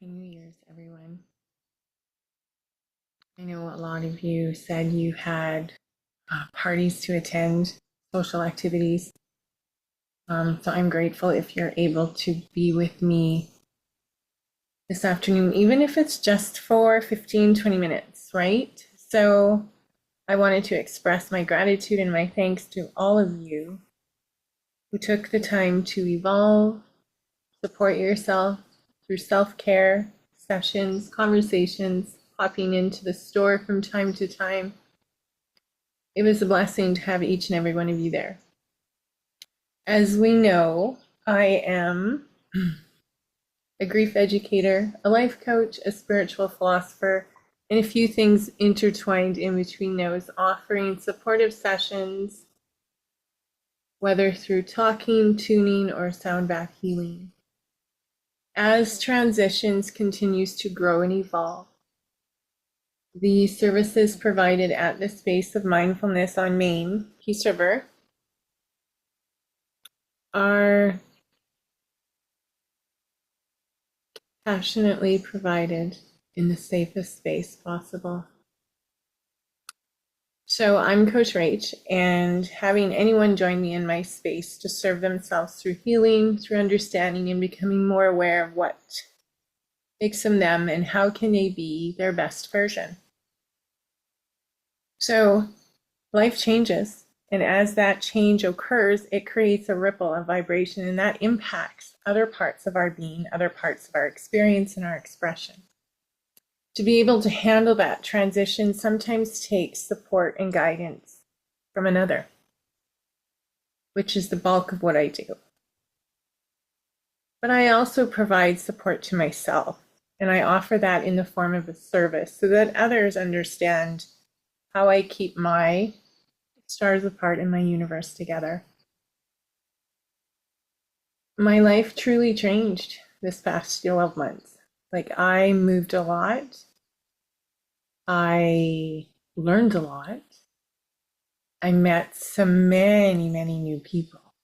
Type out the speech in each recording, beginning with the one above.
Happy New Year's, everyone. I know a lot of you said you had parties to attend, social activities. So I'm grateful if you're able to be with me this afternoon, even if it's just for 15, 20 minutes, right? So I wanted to express my gratitude and my thanks to all of you who took the time to evolve, support yourself through self-care sessions, conversations, popping into the store from time to time. It was a blessing to have each and every one of you there. As we know, I am a grief educator, a life coach, a spiritual philosopher, and a few things intertwined in between those, offering supportive sessions, whether through talking, tuning, or sound bath healing. As transitions continues to grow and evolve, the services provided at the Space of Mindfulness on Main, Peace River, are passionately provided in the safest space possible. So I'm Coach Rach, and having anyone join me in my space to serve themselves through healing, through understanding, and becoming more aware of what makes them them and how can they be their best version. So life changes, and as that change occurs, it creates a ripple of vibration, and that impacts other parts of our being, other parts of our experience and our expression. To be able to handle that transition sometimes takes support and guidance from another, which is the bulk of what I do. But I also provide support to myself, and I offer that in the form of a service so that others understand how I keep my stars apart in my universe together. My life truly changed this past 12 months. Like, I moved a lot. I learned a lot. I met so many new people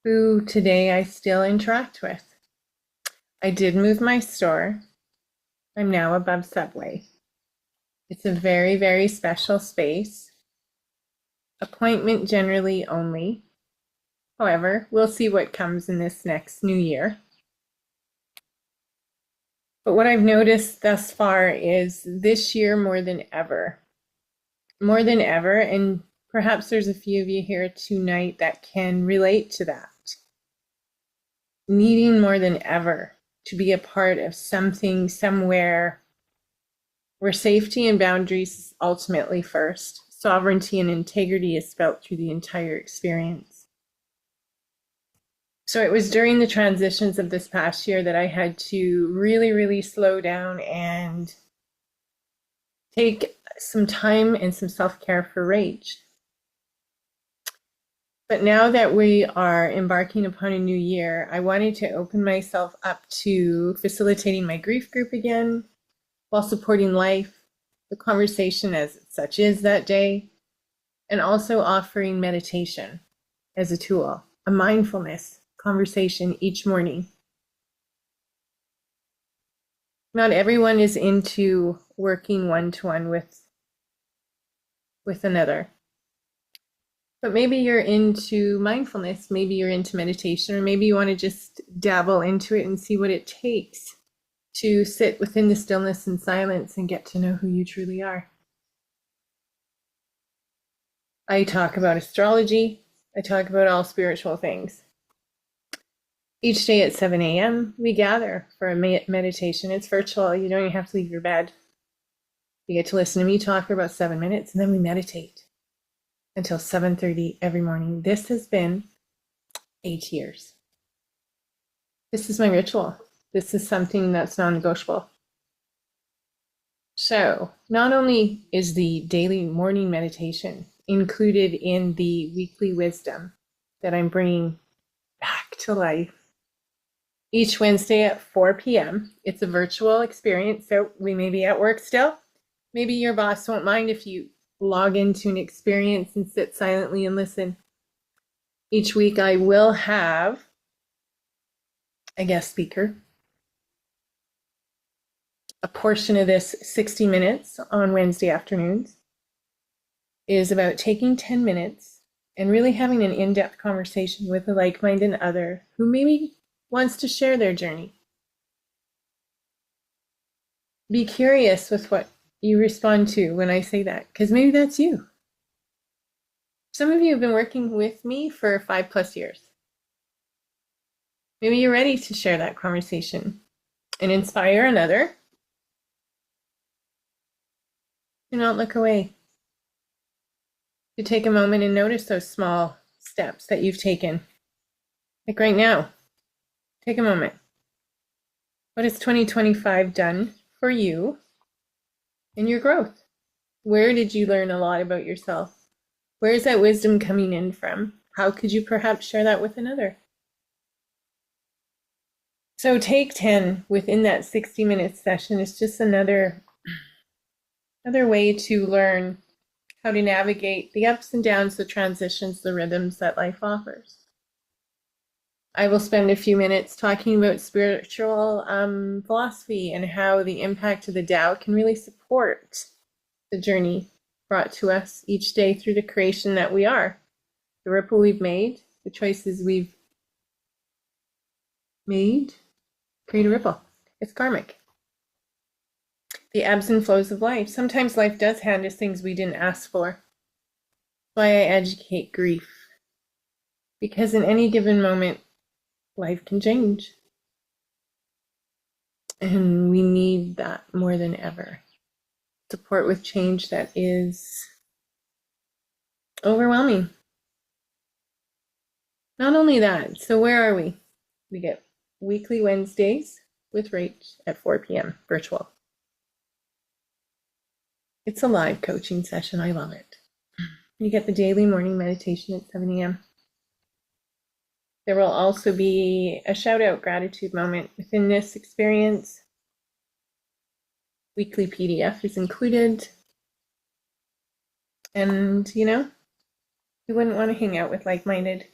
who today I still interact with. I did move my store. I'm now above Subway. It's a very special space. Appointment generally only. However, we'll see what comes in this next new year. But what I've noticed thus far is this year more than ever, and perhaps there's a few of you here tonight that can relate to that. Needing more than ever to be a part of something, somewhere where safety and boundaries is ultimately first. Sovereignty and integrity is felt through the entire experience. So it was during the transitions of this past year that I had to really slow down and take some time and some self-care for Rach. But now that we are embarking upon a new year, I wanted to open myself up to facilitating my grief group again while supporting life, the conversation as such is that day, and also offering meditation as a tool, a mindfulness conversation each morning. Not everyone is into working one-to-one with another. But maybe you're into mindfulness, maybe you're into meditation, or maybe you want to just dabble into it and see what it takes to sit within the stillness and silence and get to know who you truly are. I talk about astrology. I talk about all spiritual things. Each day at 7 a.m., we gather for a meditation. It's virtual. You don't even have to leave your bed. You get to listen to me talk for about 7 minutes, and then we meditate until 7:30 every morning. This has been 8 years. This is my ritual. This is something that's non-negotiable. So not only is the daily morning meditation included in the weekly wisdom that I'm bringing back to life each Wednesday at 4 p.m. It's a virtual experience, so we may be at work still. Maybe your boss won't mind if you log into an experience and sit silently and listen. Each week I will have a guest speaker a portion of this 60 minutes on Wednesday afternoons is about taking 10 minutes and really having an in-depth conversation with a like-minded other who maybe wants to share their journey. Be curious with what you respond to when I say that, because maybe that's you. Some of you have been working with me for 5+ years. Maybe you're ready to share that conversation and inspire another. Do not look away. To take a moment and notice those small steps that you've taken. Like right now, take a moment. What has 2025 done for you in your growth? Where did you learn a lot about yourself? Where is that wisdom coming in from? How could you perhaps share that with another? So take 10 within that 60-minute session. It's just another way to learn how to navigate the ups and downs, the transitions, the rhythms that life offers. I will spend a few minutes talking about spiritual philosophy and how the impact of the Tao can really support the journey brought to us each day through the creation that we are, the ripple we've made, the choices we've made, create a ripple. It's karmic. The ebbs and flows of life. Sometimes life does hand us things we didn't ask for. That's why I educate grief. Because in any given moment, life can change. And we need that more than ever. Support with change that is overwhelming. Not only that, so where are we? We get weekly Wednesdays with Rach at 4 p.m. virtual. It's a live coaching session. I love it. You get the daily morning meditation at 7 a.m. There will also be a shout out gratitude moment within this experience. Weekly PDF is included. And, you wouldn't want to hang out with like-minded.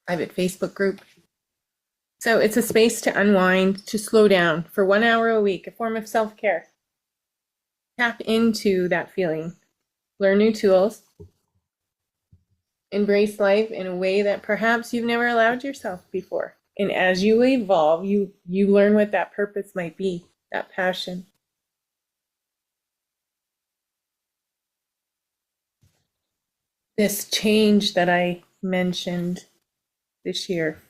Private Facebook group. So it's a space to unwind, to slow down for 1 hour a week, a form of self-care. Tap into that feeling. Learn new tools. Embrace life in a way that perhaps you've never allowed yourself before. And as you evolve, you learn what that purpose might be, that passion. This change that I mentioned this year.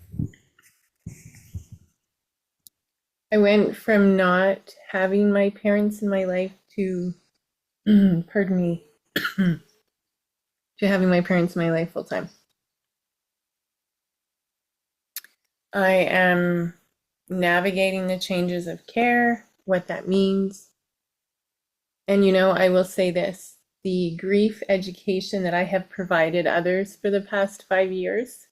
I went from not having my parents in my life to, pardon me, to having my parents in my life full time. I am navigating the changes of care, what that means. And I will say this, the grief education that I have provided others for the past 5 years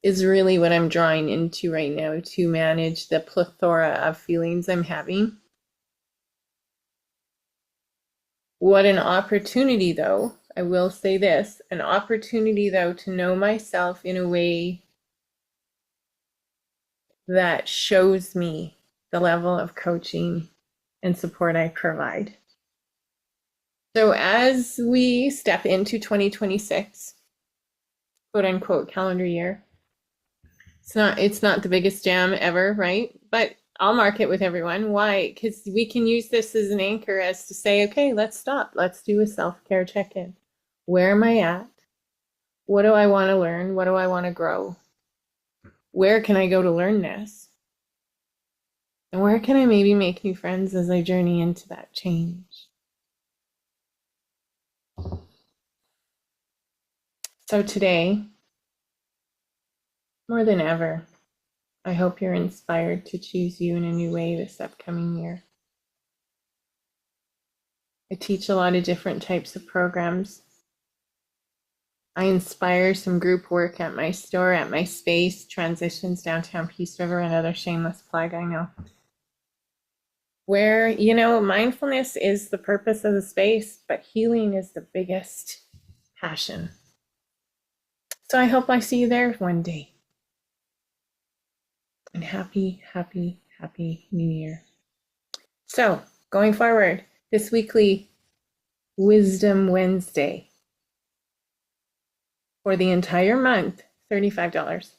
is really what I'm drawing into right now to manage the plethora of feelings I'm having. What an opportunity, though, I will say this, an opportunity, though, to know myself in a way that shows me the level of coaching and support I provide. So as we step into 2026, quote unquote calendar year, it's not the biggest jam ever, right? But I'll mark it with everyone. Why? Because we can use this as an anchor as to say, okay, let's stop. Let's do a self-care check-in. Where am I at? What do I want to learn? What do I want to grow? Where can I go to learn this? And where can I maybe make new friends as I journey into that change? So today, more than ever, I hope you're inspired to choose you in a new way this upcoming year. I teach a lot of different types of programs. I inspire some group work at my store, at my space, Transitions Downtown Peace River, another shameless plug, I know. Where, mindfulness is the purpose of the space, but healing is the biggest passion. So I hope I see you there one day. And happy, happy, Happy New Year. So, going forward, this weekly Wisdom Wednesday for the entire month, $35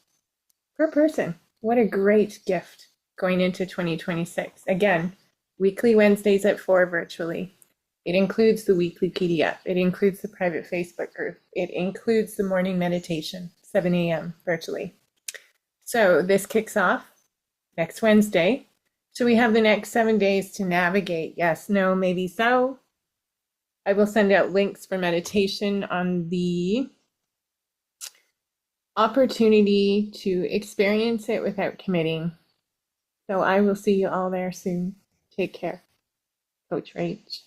per person. What a great gift going into 2026. Again, weekly Wednesdays at 4 virtually. It includes the weekly PDF. It includes the private Facebook group. It includes the morning meditation, 7 a.m. virtually. So this kicks off next Wednesday. So we have the next 7 days to navigate. Yes, no, maybe so. I will send out links for meditation on the opportunity to experience it without committing. So I will see you all there soon. Take care. Coach Rach.